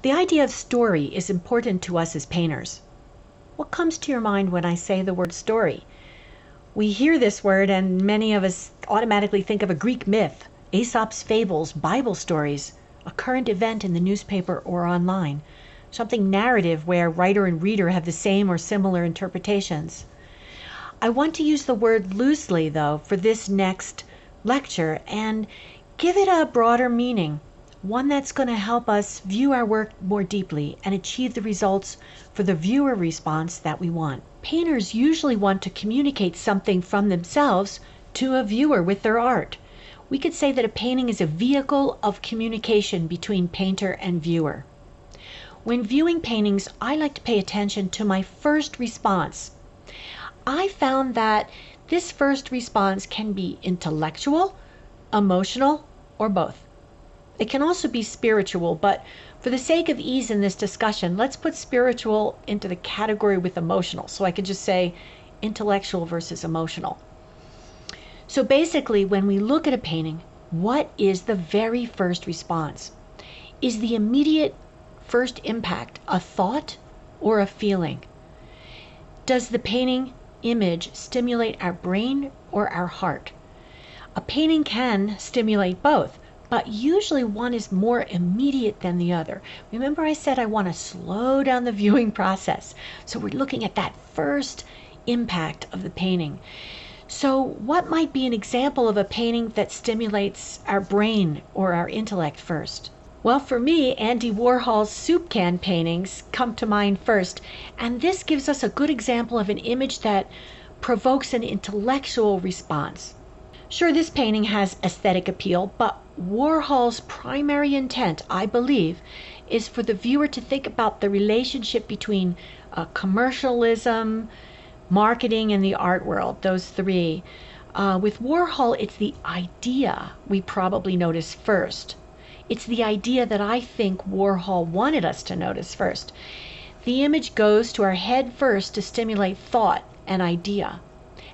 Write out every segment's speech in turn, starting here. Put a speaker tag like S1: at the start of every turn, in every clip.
S1: The idea of story is important to us as painters. What comes to your mind when I say the word story? We hear this word and many of us automatically think of a Greek myth, Aesop's fables, Bible stories, a current event in the newspaper or online, something narrative where writer and reader have the same or similar interpretations. I want to use the word loosely, though, for this next lecture and give it a broader meaning, one that's going to help us view our work more deeply and achieve the results for the viewer response that we want. Painters usually want to communicate something from themselves to a viewer with their art. We could say that a painting is a vehicle of communication between painter and viewer. When viewing paintings, I like to pay attention to my first response. I found that this first response can be intellectual, emotional, or both. It can also be spiritual, but for the sake of ease in this discussion, let's put spiritual into the category with emotional. So I could just say intellectual versus emotional. So basically, when we look at a painting, what is the very first response? Is the immediate first impact a thought or a feeling? Does the painting image stimulate our brain or our heart? A painting can stimulate both, but usually one is more immediate than the other. Remember I said I want to slow down the viewing process. So we're looking at that first impact of the painting. So what might be an example of a painting that stimulates our brain or our intellect first? Well, for me, Andy Warhol's soup can paintings come to mind first, and this gives us a good example of an image that provokes an intellectual response. Sure, this painting has aesthetic appeal, but Warhol's primary intent, I believe, is for the viewer to think about the relationship between commercialism, marketing, and the art world, those three. With Warhol, it's the idea we probably notice first. It's the idea that I think Warhol wanted us to notice first. The image goes to our head first to stimulate thought and idea,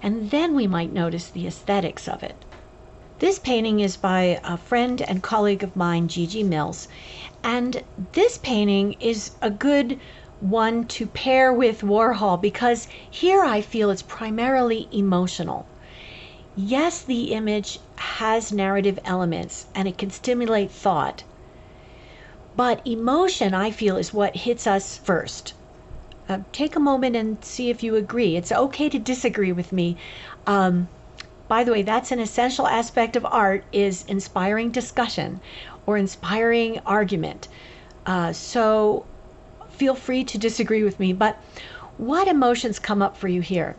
S1: and then we might notice the aesthetics of it. This painting is by a friend and colleague of mine, Gigi Mills, and this painting is a good one to pair with Warhol because here I feel it's primarily emotional. Yes, the image has narrative elements and it can stimulate thought, but emotion, I feel, is what hits us first. Take a moment and see if you agree. It's okay to disagree with me. By the way, that's an essential aspect of art, is inspiring discussion or inspiring argument. So feel free to disagree with me, but what emotions come up for you here?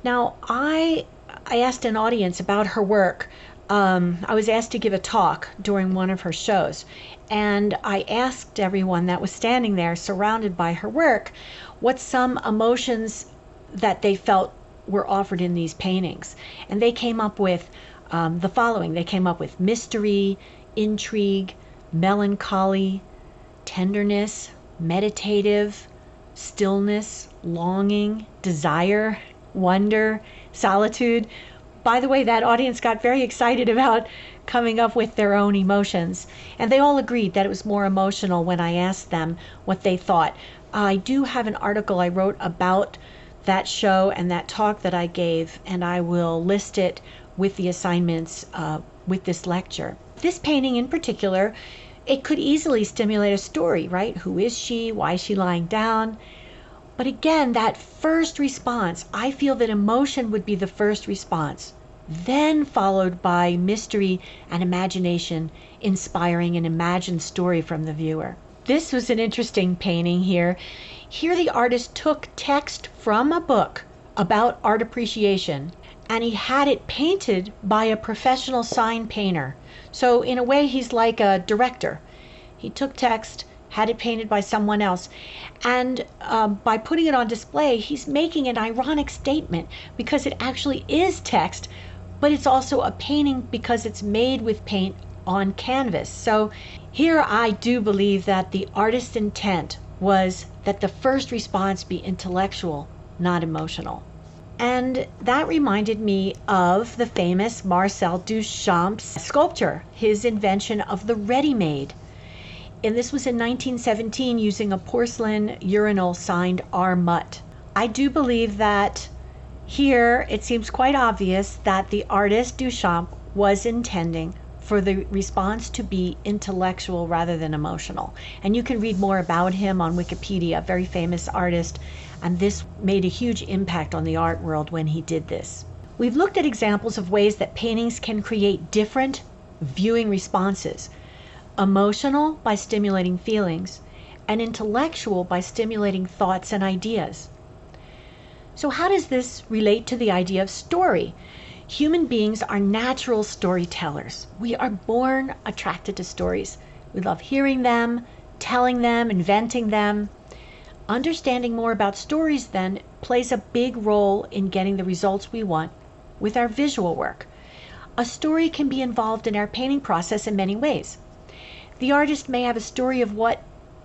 S1: Now, I asked an audience about her work. I was asked to give a talk during one of her shows, and I asked everyone that was standing there surrounded by her work what some emotions that they felt were offered in these paintings. And they came up with the following. They came up with mystery, intrigue, melancholy, tenderness, meditative, stillness, longing, desire, wonder, solitude. By the way, that audience got very excited about coming up with their own emotions, and they all agreed that it was more emotional when I asked them what they thought. I do have an article I wrote about that show and that talk that I gave, and I will list it with the assignments with this lecture. This painting in particular, it could easily stimulate a story, right? Who is she? Why is she lying down? But again, that first response, I feel that emotion would be the first response, then followed by mystery and imagination, inspiring an imagined story from the viewer. This was an interesting painting here. Here the artist took text from a book about art appreciation, and he had it painted by a professional sign painter. So in a way, he's like a director. He took text, had it painted by someone else, and by putting it on display, he's making an ironic statement because it actually is text, but it's also a painting because it's made with paint on canvas. So here I do believe that the artist's intent was that the first response be intellectual, not emotional. And that reminded me of the famous Marcel Duchamp's sculpture, his invention of the ready-made. And this was in 1917 using a porcelain urinal signed R. Mutt. I do believe that here it seems quite obvious that the artist Duchamp was intending for the response to be intellectual rather than emotional. And you can read more about him on Wikipedia, a very famous artist, and this made a huge impact on the art world when he did this. We've looked at examples of ways that paintings can create different viewing responses. Emotional by stimulating feelings, and intellectual by stimulating thoughts and ideas. So how does this relate to the idea of story? Human beings are natural storytellers. We are born attracted to stories. We love hearing them, telling them, inventing them. Understanding more about stories then plays a big role in getting the results we want with our visual work. A story can be involved in our painting process in many ways. The artist may have a story of what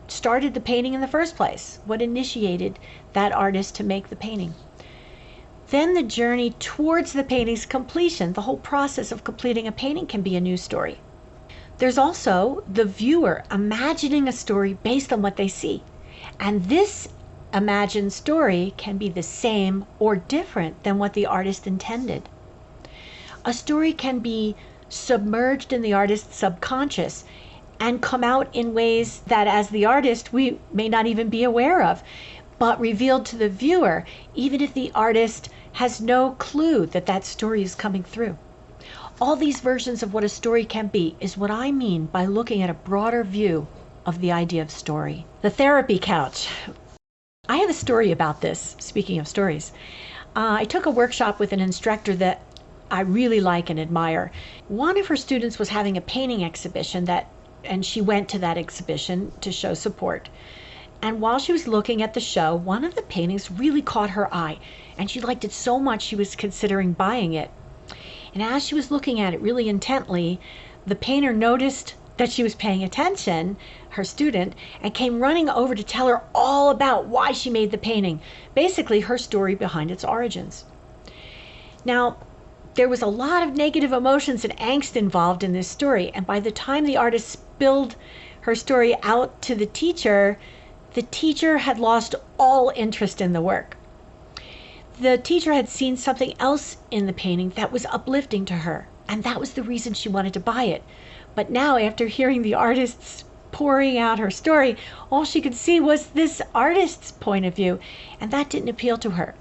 S1: started the painting in the first place, what initiated that artist to make the painting. Then the journey towards the painting's completion, the whole process of completing a painting, can be a new story. There's also the viewer imagining a story based on what they see. And this imagined story can be the same or different than what the artist intended. A story can be submerged in the artist's subconscious and come out in ways that as the artist we may not even be aware of, but revealed to the viewer, even if the artist has no clue that that story is coming through. All these versions of what a story can be is what I mean by looking at a broader view of the idea of story. The therapy couch. I have a story about this, speaking of stories. I took a workshop with an instructor that I really like and admire. One of her students was having a painting exhibition and she went to that exhibition to show support. And while she was looking at the show, one of the paintings really caught her eye, and she liked it so much she was considering buying it. And as she was looking at it really intently, the painter noticed that she was paying attention, her student, and came running over to tell her all about why she made the painting, basically her story behind its origins. Now, there was a lot of negative emotions and angst involved in this story, and by the time the artist spilled her story out to the teacher had lost all interest in the work. The teacher had seen something else in the painting that was uplifting to her, and that was the reason she wanted to buy it. But now, after hearing the artist's pouring out her story, all she could see was this artist's point of view, and that didn't appeal to her.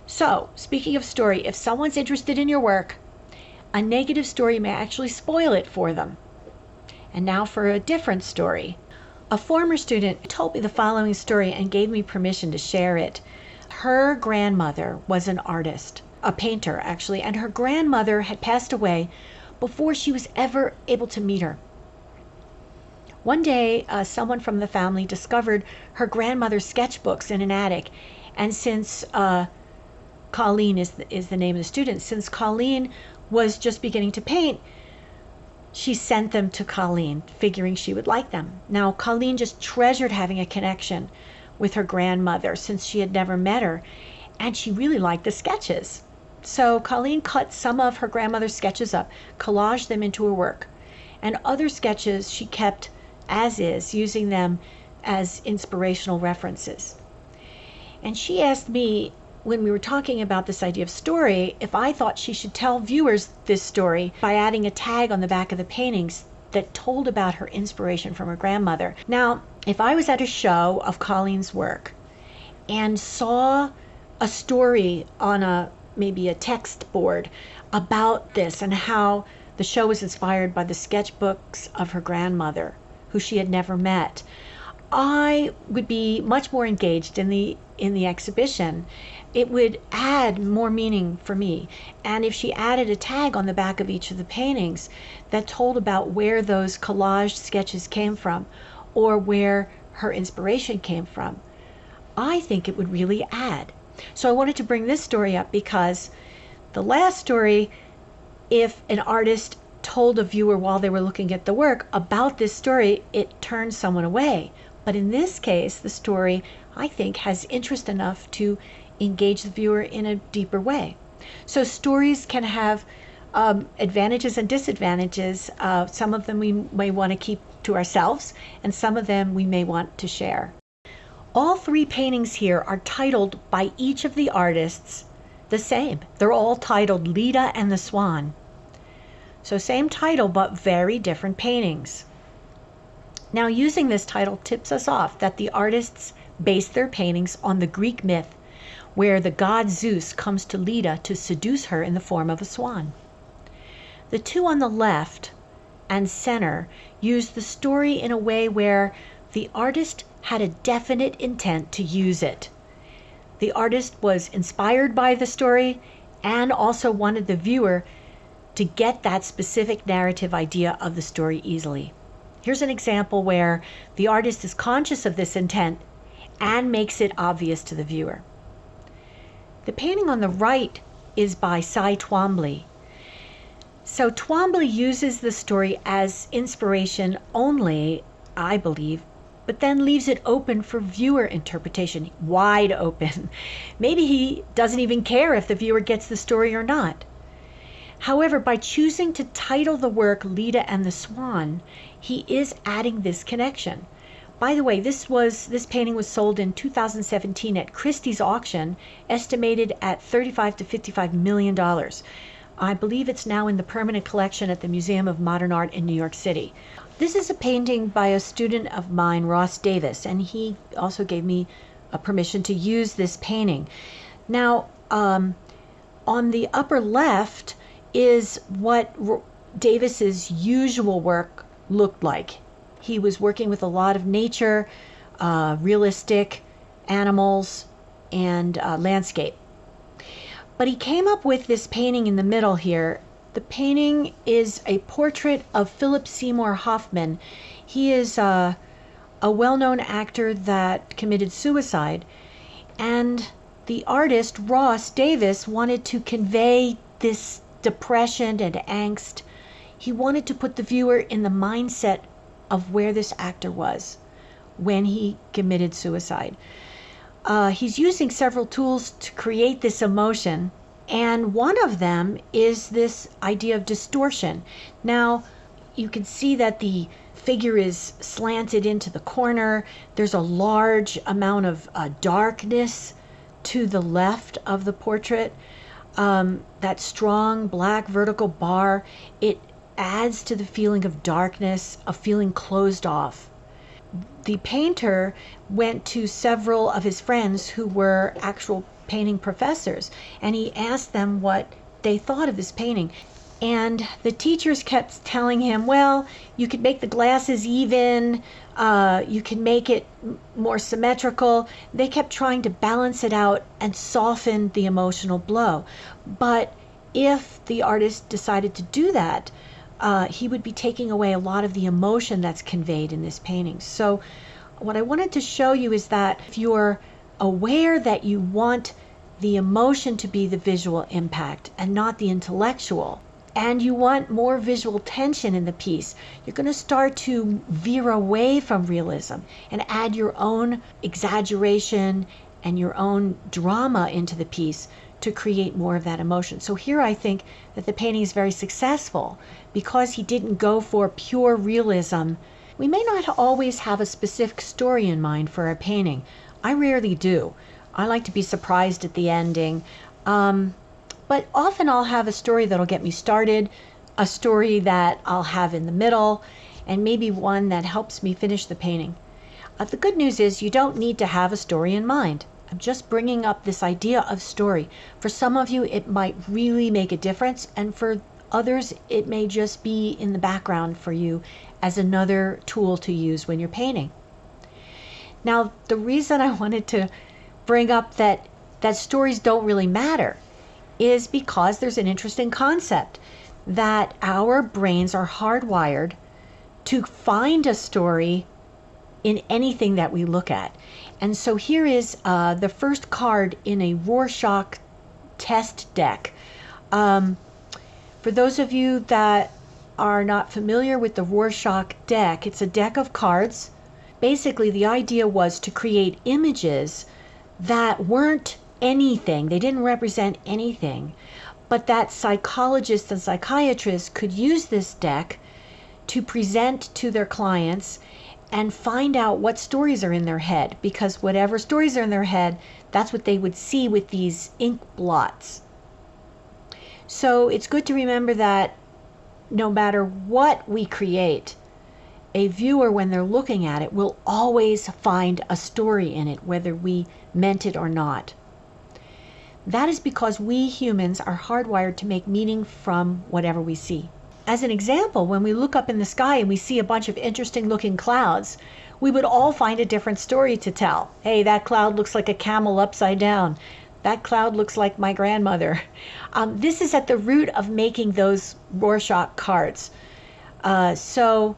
S1: So, speaking of story, if someone's interested in your work, a negative story may actually spoil it for them. And now for a different story. A former student told me the following story and gave me permission to share it. Her grandmother was an artist, a painter actually, and her grandmother had passed away before she was ever able to meet her. One day, someone from the family discovered her grandmother's sketchbooks in an attic, and since Colleen is the name of the student, since Colleen was just beginning to paint, she sent them to Colleen, figuring she would like them. Now, Colleen just treasured having a connection with her grandmother since she had never met her, and she really liked the sketches. So Colleen cut some of her grandmother's sketches up, collaged them into her work, and other sketches she kept as is, using them as inspirational references. And she asked me, when we were talking about this idea of story, if I thought she should tell viewers this story by adding a tag on the back of the paintings that told about her inspiration from her grandmother. Now, if I was at a show of Colleen's work and saw a story on maybe a text board about this and how the show was inspired by the sketchbooks of her grandmother, who she had never met, I would be much more engaged in the exhibition. It would add more meaning for me. And if she added a tag on the back of each of the paintings that told about where those collaged sketches came from or where her inspiration came from, I think it would really add. So I wanted to bring this story up because the last story, if an artist told a viewer while they were looking at the work about this story, it turned someone away. But in this case, the story, I think, has interest enough to engage the viewer in a deeper way. So stories can have advantages and disadvantages. Some of them we may want to keep to ourselves, and some of them we may want to share. All three paintings here are titled by each of the artists the same. They're all titled Leda and the Swan. So same title, but very different paintings. Now, using this title tips us off that the artists based their paintings on the Greek myth where the god Zeus comes to Leda to seduce her in the form of a swan. The two on the left and center use the story in a way where the artist had a definite intent to use it. The artist was inspired by the story and also wanted the viewer to get that specific narrative idea of the story easily. Here's an example where the artist is conscious of this intent and makes it obvious to the viewer. The painting on the right is by Cy Twombly. So Twombly uses the story as inspiration only, I believe, but then leaves it open for viewer interpretation, wide open. Maybe he doesn't even care if the viewer gets the story or not. However, by choosing to title the work Leda and the Swan, he is adding this connection. By the way, this painting was sold in 2017 at Christie's auction, estimated at $35 to $55 million. I believe it's now in the permanent collection at the Museum of Modern Art in New York City. This is a painting by a student of mine, Ross Davis, and he also gave me permission to use this painting. Now, on the upper left is what Davis's usual work looked like. He was working with a lot of nature, realistic animals, and landscape. But he came up with this painting in the middle here. The painting is a portrait of Philip Seymour Hoffman. He is a well-known actor that committed suicide. And the artist, Ross Davis, wanted to convey this depression and angst. He wanted to put the viewer in the mindset of where this actor was when he committed suicide. He's using several tools to create this emotion, and one of them is this idea of distortion. Now, you can see that the figure is slanted into the corner. There's a large amount of darkness to the left of the portrait. That strong black vertical bar, it adds to the feeling of darkness, of feeling closed off. The painter went to several of his friends who were actual painting professors, and he asked them what they thought of this painting. And the teachers kept telling him, well, you could make the glasses even, you can make it more symmetrical. They kept trying to balance it out and soften the emotional blow. But if the artist decided to do that, he would be taking away a lot of the emotion that's conveyed in this painting. So what I wanted to show you is that if you're aware that you want the emotion to be the visual impact and not the intellectual, and you want more visual tension in the piece, you're going to start to veer away from realism and add your own exaggeration and your own drama into the piece to create more of that emotion. So here I think that the painting is very successful because he didn't go for pure realism. We may not always have a specific story in mind for a painting. I rarely do. I like to be surprised at the ending. But often I'll have a story that'll get me started, a story that I'll have in the middle, and maybe one that helps me finish the painting. The good news is you don't need to have a story in mind. I'm just bringing up this idea of story. For some of you, it might really make a difference, and for others, it may just be in the background for you as another tool to use when you're painting. Now, the reason I wanted to bring up that stories don't really matter is because there's an interesting concept that our brains are hardwired to find a story in anything that we look at. And so here is the first card in a Rorschach test deck. For those of you that are not familiar with the Rorschach deck, it's a deck of cards. Basically, the idea was to create images that weren't anything. They didn't represent anything, but that psychologists and psychiatrists could use this deck to present to their clients and find out what stories are in their head, because whatever stories are in their head, that's what they would see with these ink blots. So it's good to remember that no matter what we create, a viewer, when they're looking at it, will always find a story in it, whether we meant it or not. That is because we humans are hardwired to make meaning from whatever we see. As an example, when we look up in the sky and we see a bunch of interesting looking clouds, we would all find a different story to tell. Hey, that cloud looks like a camel upside down. That cloud looks like my grandmother. This is at the root of making those Rorschach cards. So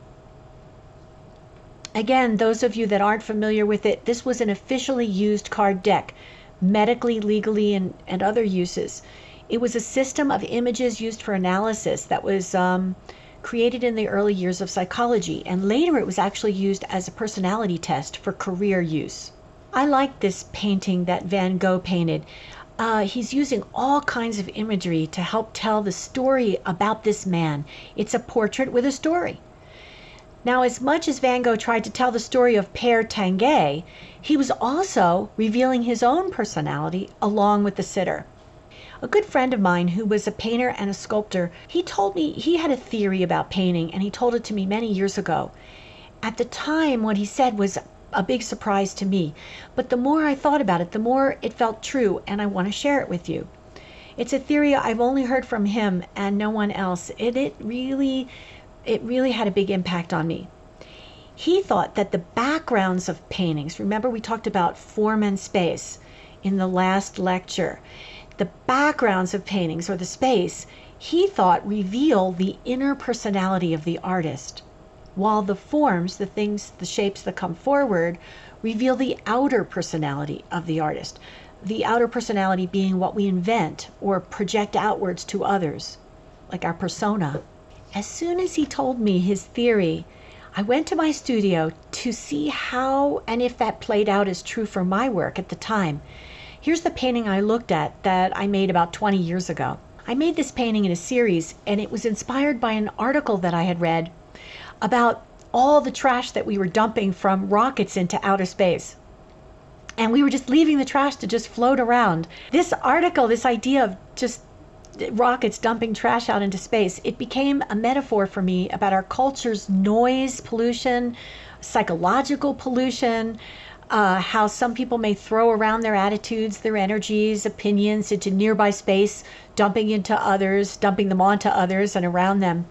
S1: again, those of you that aren't familiar with it, this was an officially used card deck, medically, legally, and other uses. It was a system of images used for analysis that was created in the early years of psychology, and later it was actually used as a personality test for career use. I like this painting that Van Gogh painted. He's using all kinds of imagery to help tell the story about this man. It's a portrait with a story. Now, as much as Van Gogh tried to tell the story of Père Tanguay, he was also revealing his own personality along with the sitter. A good friend of mine who was a painter and a sculptor, he told me he had a theory about painting, and he told it to me many years ago. At the time, what he said was a big surprise to me, but the more I thought about it, the more it felt true, and I want to share it with you. It's a theory I've only heard from him and no one else. It really had a big impact on me. He thought that the backgrounds of paintings, remember we talked about form and space in the last lecture, the backgrounds of paintings, or the space, he thought reveal the inner personality of the artist, while the forms, the things, the shapes that come forward, reveal the outer personality of the artist. The outer personality being what we invent or project outwards to others, like our persona. As soon as he told me his theory, I went to my studio to see how and if that played out as true for my work at the time. Here's the painting I looked at that I made about 20 years ago. I made this painting in a series, and it was inspired by an article that I had read about all the trash that we were dumping from rockets into outer space. And we were just leaving the trash to just float around. This article, this idea of just rockets dumping trash out into space, it became a metaphor for me about our culture's noise pollution, psychological pollution, how some people may throw around their attitudes, their energies, opinions into nearby space, dumping them onto others and around them.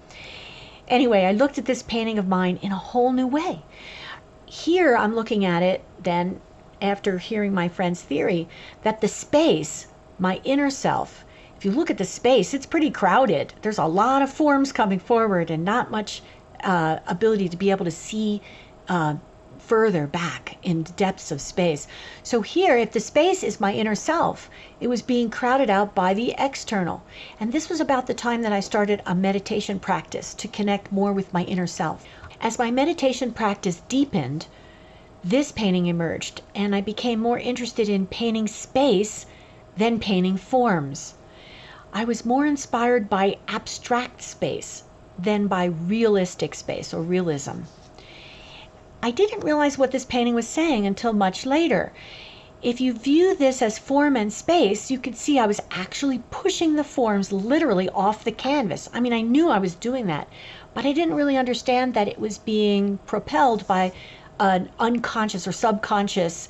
S1: Anyway, I looked at this painting of mine in a whole new way. Here I'm looking at it then, after hearing my friend's theory, that the space, my inner self, if you look at the space, it's pretty crowded. There's a lot of forms coming forward and not much ability to be able to see further back in the depths of space. So here, if the space is my inner self, it was being crowded out by the external. And this was about the time that I started a meditation practice to connect more with my inner self. As my meditation practice deepened, this painting emerged, and I became more interested in painting space than painting forms. I was more inspired by abstract space than by realistic space or realism. I didn't realize what this painting was saying until much later. If you view this as form and space, you could see I was actually pushing the forms literally off the canvas. I mean, I knew I was doing that, but I didn't really understand that it was being propelled by an unconscious or subconscious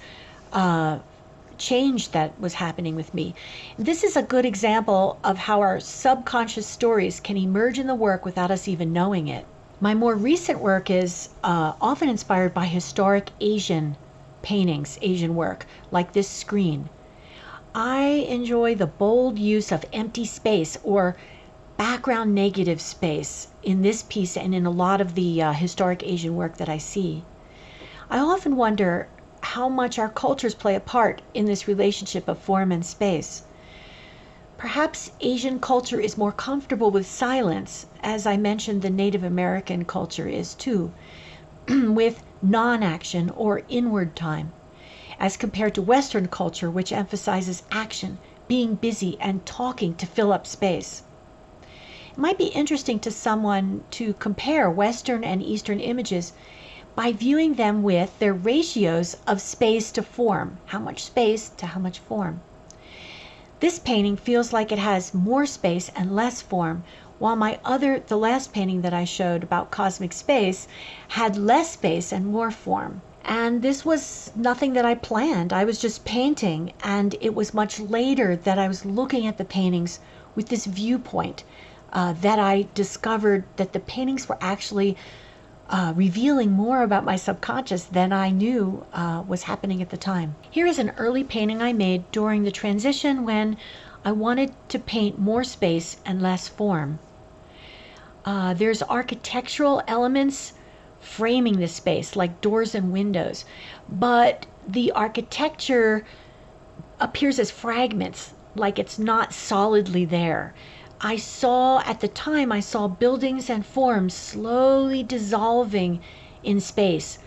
S1: change that was happening with me. This is a good example of how our subconscious stories can emerge in the work without us even knowing it. My more recent work is often inspired by historic Asian paintings, Asian work, like this screen. I enjoy the bold use of empty space or background negative space in this piece and in a lot of the historic Asian work that I see. I often wonder how much our cultures play a part in this relationship of form and space. Perhaps Asian culture is more comfortable with silence, as I mentioned the Native American culture is too, with non-action or inward time, as compared to Western culture, which emphasizes action, being busy, and talking to fill up space. It might be interesting to someone to compare Western and Eastern images by viewing them with their ratios of space to form. How much space to how much form? This painting feels like it has more space and less form, while the last painting that I showed about cosmic space had less space and more form. And this was nothing that I planned. I was just painting, and it was much later that I was looking at the paintings with this viewpoint that I discovered that the paintings were actually revealing more about my subconscious than I knew was happening at the time. Here is an early painting I made during the transition when I wanted to paint more space and less form. There's architectural elements framing the space, like doors and windows, but the architecture appears as fragments, like it's not solidly there. At the time, I saw buildings and forms slowly dissolving in space,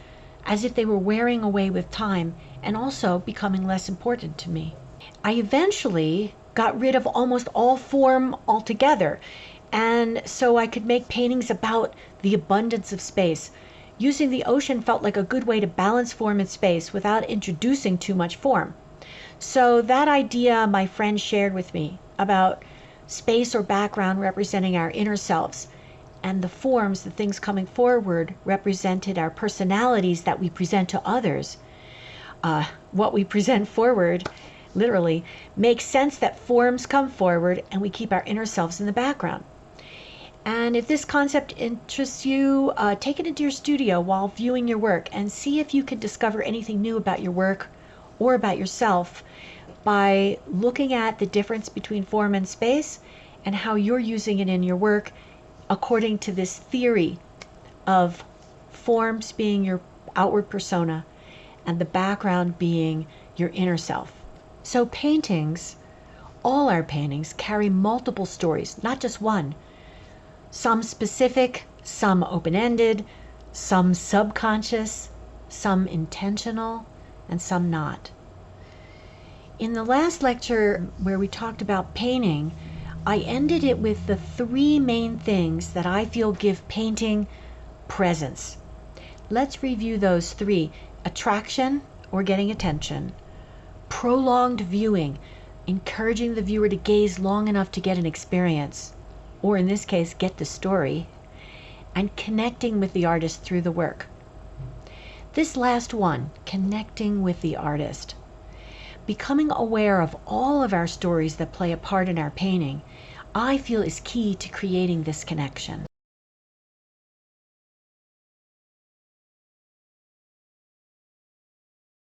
S1: as if they were wearing away with time and also becoming less important to me. I eventually got rid of almost all form altogether, and so I could make paintings about the abundance of space. Using the ocean felt like a good way to balance form and space without introducing too much form. So that idea my friend shared with me about space or background representing our inner selves, and the forms, the things coming forward, represented our personalities that we present to others. What we present forward, literally, makes sense that forms come forward and we keep our inner selves in the background. And if this concept interests you, take it into your studio while viewing your work and see if you can discover anything new about your work or about yourself by looking at the difference between form and space and how you're using it in your work according to this theory of forms being your outward persona and the background being your inner self. So paintings, all our paintings, carry multiple stories, not just one. Some specific, some open-ended, some subconscious, some intentional, and some not. In the last lecture where we talked about painting, I ended it with the three main things that I feel give painting presence. Let's review those three: attraction, or getting attention; prolonged viewing, encouraging the viewer to gaze long enough to get an experience, or in this case, get the story; and connecting with the artist through the work. This last one, connecting with the artist. Becoming aware of all of our stories that play a part in our painting, I feel is key to creating this connection.